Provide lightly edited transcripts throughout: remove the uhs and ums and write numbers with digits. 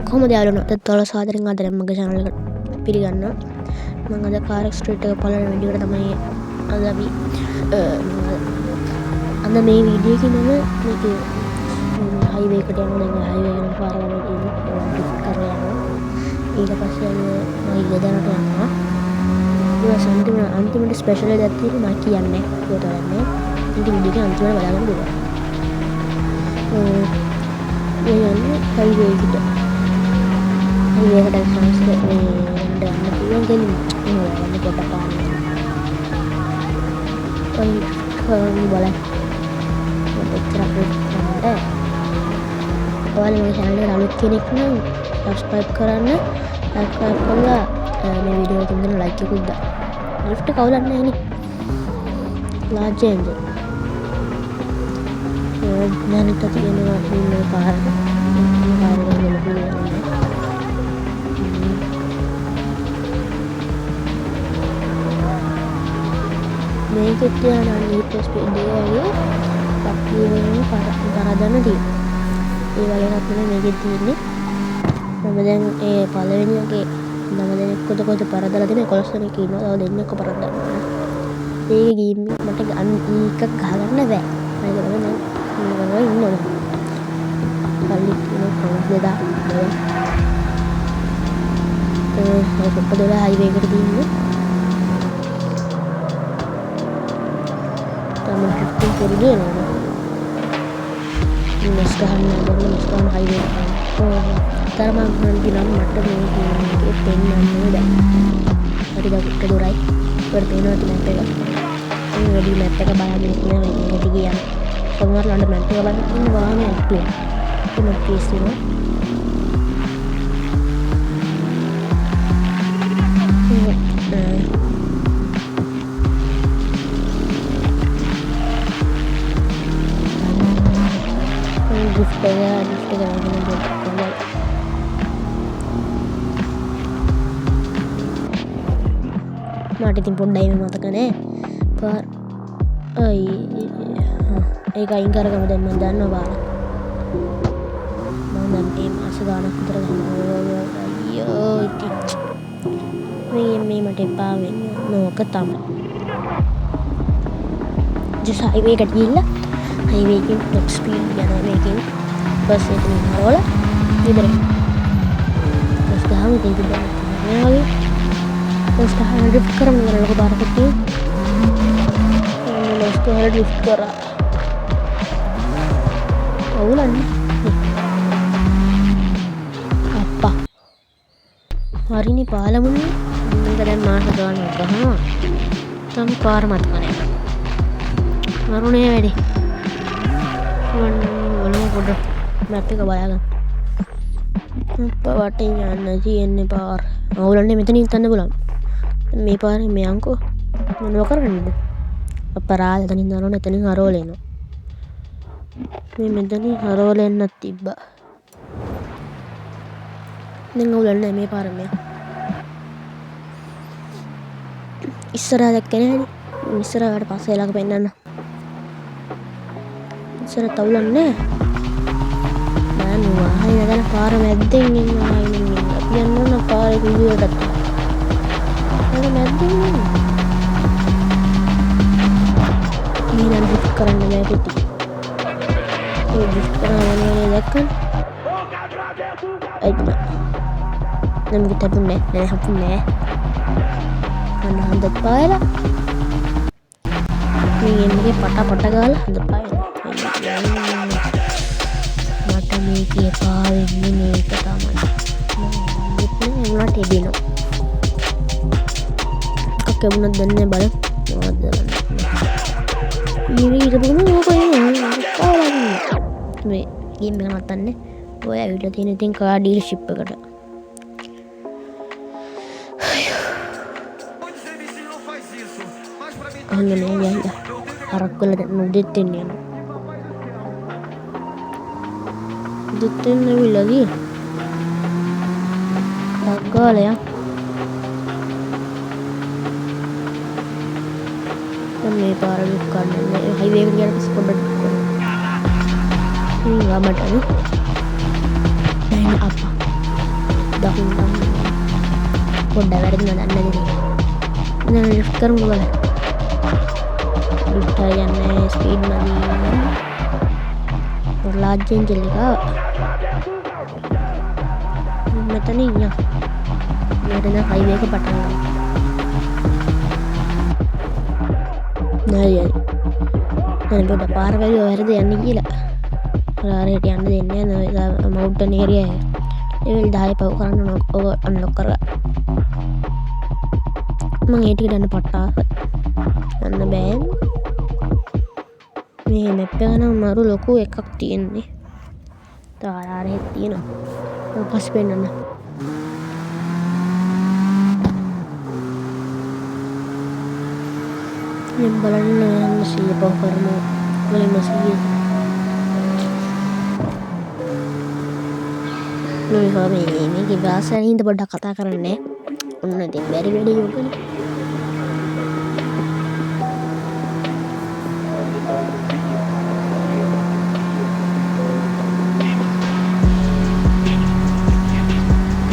කොහොමද යාළුවෝ අද 12 ආදරෙන් ආදරෙන් මගේ channel එකට පිළිගන්නවා. මම අද කාර් ස්ට්‍රීට් එක පළවෙනි වීඩියෝ එක තමයි අද අපි අද මේ වීඩියෝ එකේ මම මේක හයිවේ එකට යනවා. දැන් හයිවේ එක පාර වල කරලා යනවා. ඊට පස්සේ මම ගෙදරට යනවා. ඊට අන්තිමට ස්පෙෂල් එකක් තියෙනවා මම කියන්නේ ඒකට යන්නේ. ඉතින් වීඩියෝ එක අන්තිමට බලන්න පුළුවන්. යන්නේ හයිවේ එකට. හයිවේ එකට සංස්කෘතික මේ යන්න පුළුවන් දෙන්නේ. ඒවලන්නේ කොට පාන්න. කොයි බලන්න. ඔයාලා මගේ channel එකට අලුත් කෙනෙක් නම් subscribe කරන්න. subscribe කරලා මේ වීඩියෝ එක තුන්දෙනා like එකකුත් දාන්න. lift එක කවුලක් නැහැ නේ. large engine. නැනිට තියෙනවා මේ කාර් එක. කාර් එක ගලපු දෙන්නේ. මේකේ තියෙන need for speed එකේ පක්කියේ කරදන්න තියෙනවා. ඒ වගේ එකක් නෙමෙයි මේකේ තියෙන්නේ. මම දැන් ඒ පළවෙනි එකේ 9 දෙනෙක් කොට පරදලා තියෙන 11 දෙනෙක් ඉන්නවා. තව දෙන්නෙක්ව පරදන්න ඕනේ. ඒ ගේම් මට එකක් ගහගන්න බෑ. ඒක තමයි මම ඉන්නවා. පල්ලි කියන කොහොමද දා. ඒක පොඩ්ඩක් හයිවේ එකට දින්නේ. තමයි ඩ්‍රිෆ්ටිං කරගෙන යනවා. මස්කහන් හයිවේ තරමක් ගන්න මට මේකේ පෙන්වන්නේ බෑ. හරි දකුට දොරයි. වල පේනවා මැප් එක. මේ වැඩි මැප් එක බලන්න ඉන්නේ මේකට ගියා. සමහරවල් මැප් එක බලන්න ඉන්න වාහනේ ඇක්ටිව්. ඒක කේස් වෙනවා. ලිෆ්ට් එක ගන්න මට ඉතින් පොඩ්ඩයි මතක නෑ. පාර ඒක අයින් කරගමු දැන් මම දන්නවා බාලා. මම දැන් මේ මාස ගානක් විතර ගන්නවා. අයියෝ ඉතින් මේ මට එපා වෙන්නේ නෝක තමයි. ජස් හයිවේ එකට ගිහිල්ලා හයිවේ එකෙන් top speed යනවා මේකෙන් බස් එකකින් හරවලා ගෙදර බස් ගහමු ඉතින් ගෙදර මේ වගේ බස් ගහන ඩ්‍රිෆ්ට් කරමු නේද ලොකු බාරක් තියෙන්නේ. බස් ගහලා ඩ්‍රිෆ්ට් කරා. අවුලන්නේ. අප්පා. හරිනේ පාලමුනේ. මේක දැන් මාස ගානක් ගහනවා. තම පාර මතක නැහැ. මරුනේ වැඩි. බලමු පොඩ්ඩක් මැප් එක බලන්න. අප්පා වටේ යන්න තියෙන්නේ පාර. අවුලන්නේ මෙතනින් යන්න බලන්න. මේ පාරේ මේ අංකෝ මොනව කරන්නේද? අපරාධ එතනින් යනවනේ එතනින් හරවල එනවා. මේ මෙතනින් හරවල එන්නත් තිබ්බා. දැන් අවුලන්නේ මේ පාර මේ. ඉස්සරහ දැක්කේ නෑනේ. ඉස්සරහට පස්සේ ළඟ පෙන්නන්න. ඉස්සර තවුලන්නේ නෑ. වාහනේ නැගලා පාර මැද්දෙන් ඉන්නවා. අපි යන්න පාරේ පිළිවෙලට. පාර මැද්දෙන් ඉන්නේ. මේ නම් ඩ්‍රිෆ්ට් කරන්න බෑ පුතේ. ඒ ඩ්‍රිෆ්ට් කරන්නේ දැක්කද? ඒක නම් කිතපුන්නේ නෑ හපුන්නේ. අන්න හඳ පායලා. මේ එන්නේ පට ගාලා හඳ පායලා. මට මේකේ පාවෙන්නේ මේක තමයි. මම උනට එදිනවා. ඔක්කොම උනත් දැන්නේ බල. මොකද මේ ඉරපුණු මේ ගේම් එක නවත්තන්නේ. ඔය ඇවිල්ලා තියෙන ඉතින් කාර් ඩීලර්ෂිප් එකට. අහන්නේ නෑ යන්න. හරක් වල නුදෙත් එන්නේ යනවා. දුත්තෙන් ඇවිල්ලා ගියේ. ගාලයා. මේ පාර දුක් ගන්න හයිවේ එකට ගියාට පස්සේ පොඩ්ඩක් කරනවා. ගමට නෑ අප්පා දකින්න පොඩ්ඩක් වැරදිලා දන්නේ නැති දැන් ලිෆ්ට් කරමු බලන්න ලිෆ්ට් යන්නේ ස්පීඩ් නැති ලාර්ජ් එන්ජින් එක මෙතන ඉන්න මෙතන හයිවේ එක පටන් ගන්න නෑ දැන් පොඩ්ඩක් පාර වැලිය වැරදි යන්නේ කියලා හරියට යන්න දෙන්නේ නැහැ මවුන්ටන් ඒරියා එක ලෙවල් 10 පව කරන්න ඔක අන්ලොක් කරලා මම ඒ ටිකට යන්න පට්ටාස යන්න බෑ මේ මැප් එක නම් මරු ලොකු එකක් තියෙන්නේ තාරාරෙත් තියෙනවා පස් පෙන්නන්න දැන් බලන්න යන්න 100 පව කරමු වලින්ම 100 මේක භාෂාවෙන් හින්ද පොඩ්ඩක් කතා කරන්නේ ඔන්න ඉතින් බැරි වැඩේ යෝගනේ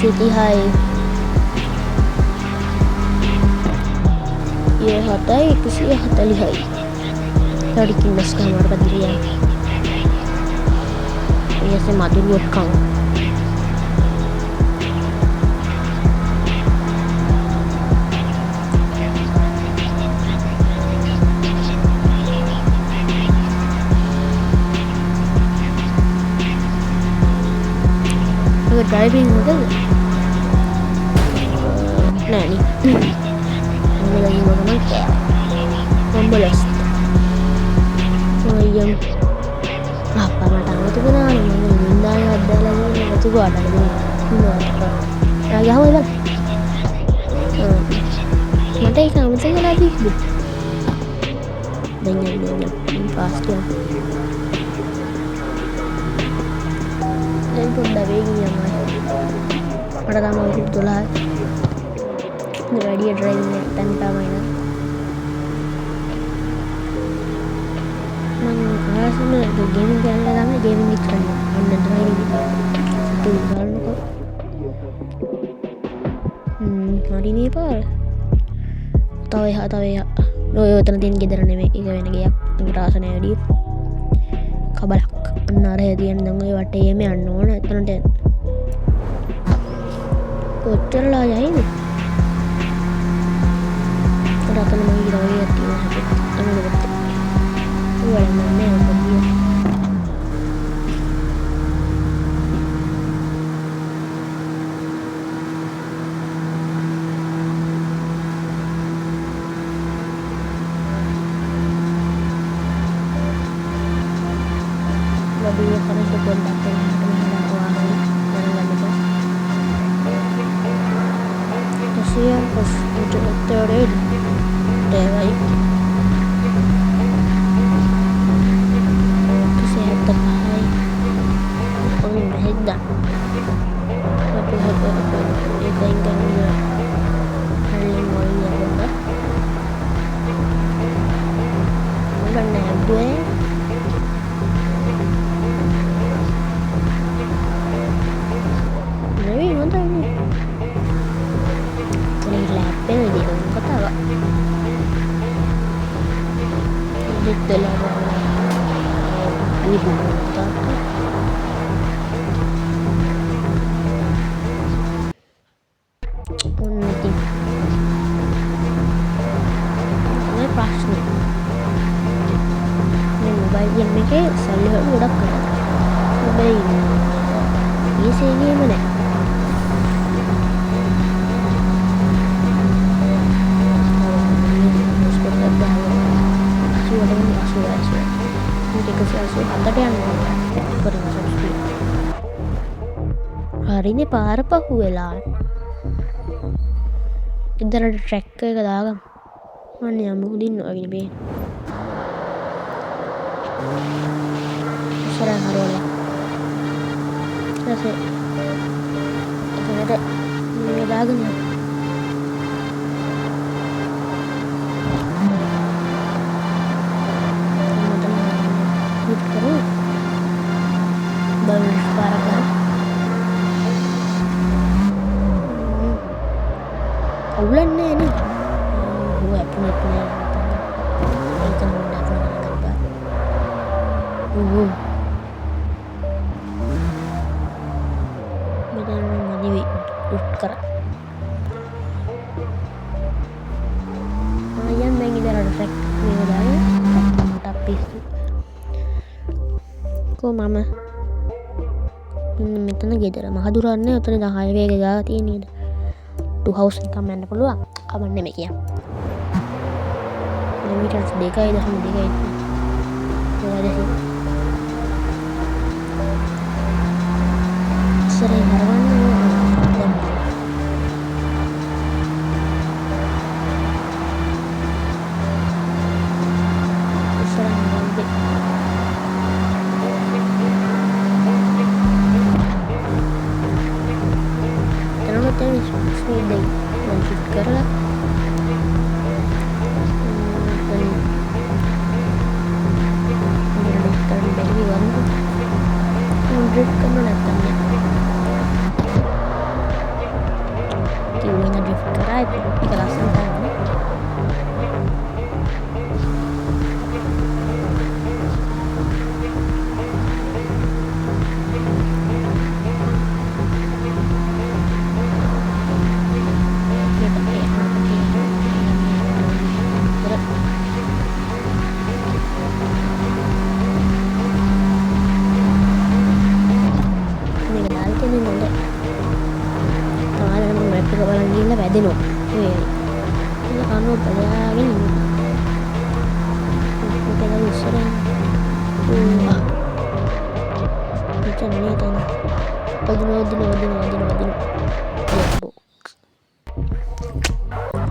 සිටි හයි ये 7:140යි තඩිකින් බස් කමාර බදිරියා ඊයසේ මදුරුවක් කම driving model nah nih ini lagi mau kemana membelas yang apa matang itu kan namanya bintang ada lagi itu gua ada lagi lagi apa bang mata ikan mata lagi banyak pasti dan pun dah begini yang ada tamu itu lah ready driving tanpa mainan mana sebenarnya tu gaming kan lama gaming itu kan mana driving itu kalau kok hari ni apa tahu ya lo terdengar kita nih ini kan ini ya ngerasa nih di kabalak අන්නරේ තියෙන දැන් ඔය වටේම යන්න ඕන එතනට යන්න කොච්චරලා යයිද රතන මම ගිරවලියක් තියෙනවා හැබැයි තමයි ඔය නන්නේ ඔබිය lebih karena sebuah data yang teman-teman keuangan barang itu kasihan pas untuk teori dewa kesehatan baik penghidupan tapi apa itu ingin hal yang mau apa bukan gue dalam ibu kota nanti ini pasti ini mobile yang mereka selalu udah kan mobile ini sih mana hari ini පාර පහු වෙලා ඉදරට track එක දාගමු අන්න යමු උඩින් වගේ බේ ඉස්සරහ හරවලා ඊට එතනට මේ දාගෙන යමු baru para අවුලන්නේ නේ ඕ අපුණෙත් නෑ ඒක මොඩක් නෑ ඕ මෙතන මදිවි ලිෆ්ට් කරා ආයන් දැන් ඉතින් අර ට්‍රැක් මේක දාගෙන මට පිස්සු කො මම මෙතන ගෙදර මහදුරන්නේ ඔතන ඉඳන් හයිවේ එක ගාලා තියෙන නේද ටු හවුස් එක තමයි යන්න පුළුවන් කමන්නේ මේ කියන්න කිලෝමීටර්ස් 2.2 ඉස්සරහින් හරවන්න දැන් ඉස්සරහින් ගන්නේ ස්පීඩ් එක දැන් shift කරලා drift කරන්න නැත්තම් කිව්වෙන drift කරා ඒක ලස්සනට යන්නේ බලන් ගිහිල්ලා වැදෙනවා ඒ කනුව බලාගෙන ඉන්නවා ඒක ඉස්සරහින් මෙතන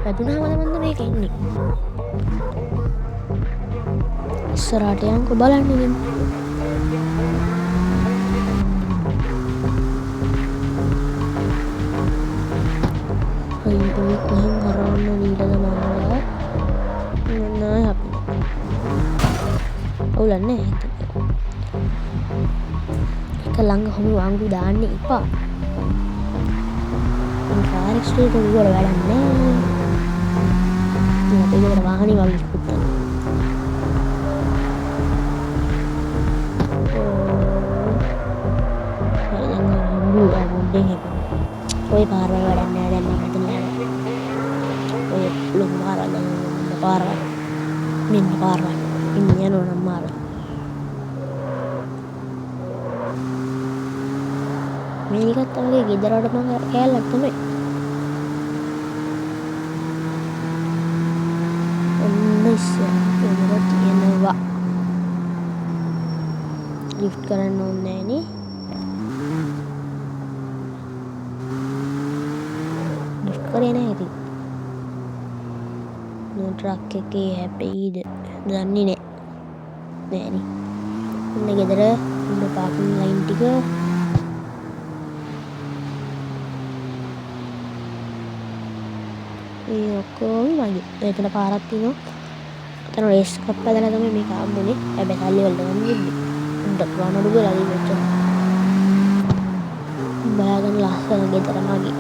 වැදුනාම මන්ද මේක ඉන්නේ ඉස්සරහට යන්කෝ බලන්න ඉතින් කොහෙන් හරවන්න දීලාද මාලා නෑ අපි ඔවුලන්නේ එක ළඟ හොම වංගු දාන්න එපා ෆාරෙක් ස්ට්‍රීට් එක වල වැඩක් නෑ අපේ ගෙදර වාහනේ වගේ පුත්තන ඔය පාරවල් වැඩක් නෑ දැන් මම හිතන්නේ ඔය ලොකු පාරවල් පාරවල් මෙන්න පාරවල් ඉන්න යනවා නම් මාර මේකත් තමයි ගෙදරට මම කෑල්ලක් තමයි ඔන්න ඉස්සරහට තියෙනවා ලිෆ්ට් කරන්න ඕනේ නෑනේ කරේ නෑ ඉතින් ට්‍රක් එකේ හැපෙයිද දන්නේ නෑ නෑනේ ඉන්න ගෙදර ඉන්න පාකින් ලයින් ටික ඒ ඔක්කොම වගේ එතන පාරක් තියෙනවා එතන රේස් එකක් පැදලා තමයි මේක ආම්බුනේ හැබැයි සල්ලි වලට ගන්න ඉන්නේ උන්ට ගාන අඩු කරලා දීලා බලාගෙන ලස්සන ගෙදර මගේ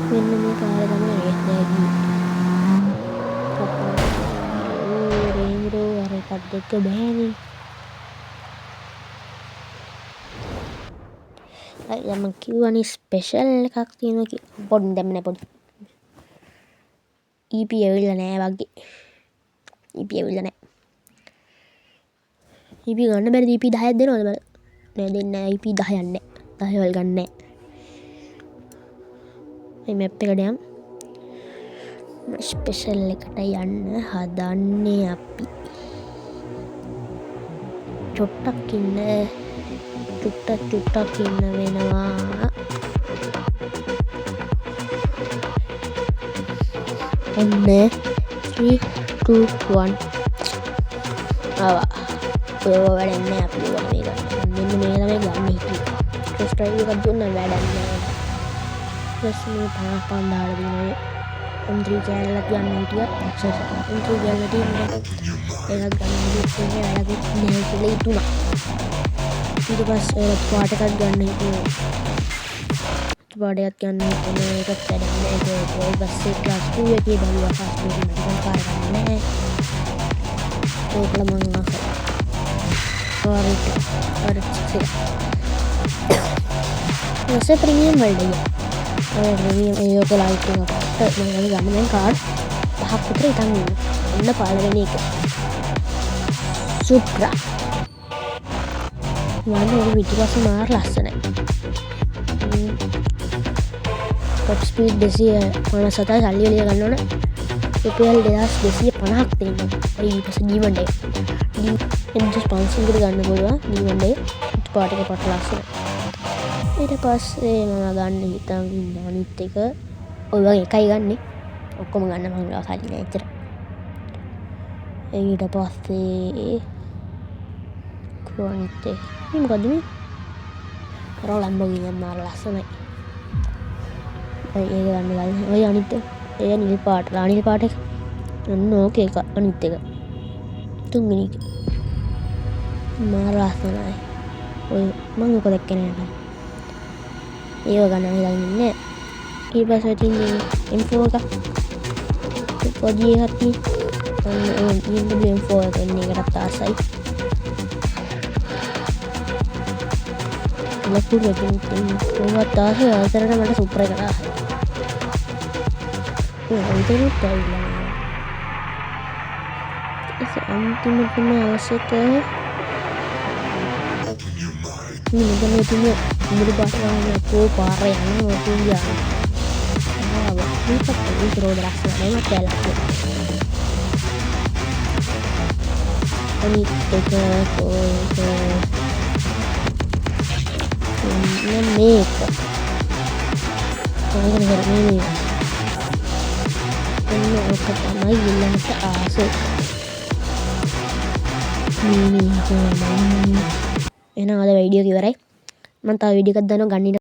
මෙන්න මේ කාලේ තමයි රේස් දැගි රේන්ජරෝ අර එකක් දෙක බෑනේ අය මම කිව්වනේ ස්පෙෂල් එකක් තියෙනවා කියලා පොඩි දැම්ම නෑ පොඩි EP ඇවිල්ලා නෑ වගේ EP ඇවිල්ලා නෑ EP ගන්න බැරිද EP 10ක් දෙනවද බල නෑ දෙන්නේ නෑ EP 10ක් නෑ 10 වල් ගන්න නෑ මේ මැප් එකට යම් ස්පෙෂල් එකට යන්න හදන්නේ අපි චුට්ටක් ඉන්න චුට්ටක් ඉන්න වෙනවා ඔන්න 3 2 1 ආවා ඔය වැඩන්නේ අපි ඔය මේ ගන්න මෙන්න මේ තමයි ගන්න හිටියේ ස්ටයිල් එකක් දුන්නා වැඩන්නේ මේ පාපන් දාලා දිනේ M3 කැලලක් ගන්න හිටියා ඇක්සස් M3 කැලල තියෙනවා ඒකක් ගන්න හිටියේ වැඩක් නෑ කියලා හිතුණා ඊට පස්සේ පාට එකක් ගන්න හිතුවා පාඩයක් යන්න එකත් වැඩන්න පස්සේ ක්ලාස් 2 එකේ බැලුවා ෆාස්ට් ෆුඩ් එකක් පාර ගන්න නැහැ ඒකල මං ආසයි ප්‍රීමියම් වලට ප්‍රීමියම් ඒක ලයිට් එකකට මම ගන්න දැන් කාඩ් 5ක් විතර ඉතින් ඉන්න පළවෙනි එක සුප්‍රා මම ඔය පිටිපස්ස මාර ලස්සනයි top speed 257යි සල්ලි එළිය ගන්න ඕන රුපියල් 2250ක් දෙන්න ඒ ඊපස්සේ ඩීමන්ඩ් එක ඩීමන්ඩ් ස්පොන්සර් එකට ගන්න පුළුවන් ඩීමන්ඩ් එක පාට එක පට ලස්සනයි ඊට පස්සේ මම ගන්න හිතන් අනිත් එක ඔය වගේ එකයි ගන්නෙ ඔක්කොම ගන්න මම ගාව සල්ලි නෑ එච්චර ඊට පස්සේ අනිත් එක මේ මොකද්ද මේ අර ලැම්බෝගිනි එක මාර ලස්සනයි ඒක ගන්න ඔය අනිත් ඒ නිල් පාට රානිල් පාට එක ඔන්න ඕකේ එක අනිත් එක තුන්වෙනි එක මාර ලස්සනයි ඔය මම ඔක දැක්කේ නෑ ඒව ගන්න හිතන් ඉන්නේ ඊට පස්සේ තියෙන M4 එක පොඩි එකක් තියෙන M4 එක එන්නේ එකටත් ආසයි ලකුණු එකකින් ඔවත් ආසයි අතරට මට සුපර් එක ආසයි ඒක තමයි අන්තිමටම අවශ්‍යක මෙතන තියෙන මුළු පාරේ පෝ පාරේ යනවා කියන්නේ මේක රෝඩ් රස්නේ මට ඇලක් අනිත් එක මේක කොහොමද කරන්නේ එන්න ඔක තමයි ඊළඟට ආසෙ එහෙනම් අද වීඩියෝ එක ඉවරයි මම තව වීඩියෝ එකක් දානවා ගන්න